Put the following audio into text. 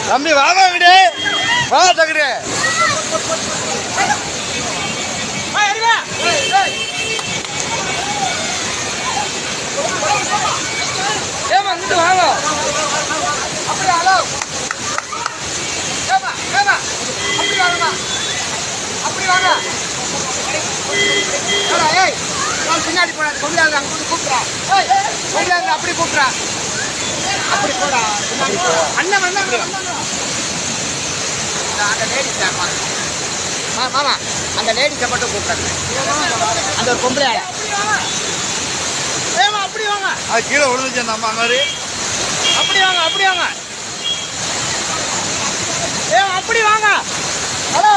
தம்பி வாங்க விடு, வா தகுடு. ஏமா இங்கிட்டு வாங்க. அப்படி ஹலோ ஏமா ஏமா அப்படி வாங்கம்மா, அப்படி வாங்க. ஏய் நான் பின்னாடி போறேன், கொண்டாந்து அங்கே கூப்பிட்றா. கொண்டாந்து அப்படி கூப்பிட்றா, அப்படி போடா பின்னாடி. அண்ணன் வந்தாங்க அந்த லேடிஸ். மாமா அந்த லேடிஸை மட்டும் கூப்பிட்றாங்க, அந்த ஒரு பொம்பளை. ஏமா அப்படி வாங்க, அது கீழே விழுந்துச்சு அந்த அம்மா மாதிரி. அப்படி வாங்க, அப்படி வாங்க. ஏமா அப்படி வாங்க. ஹலோ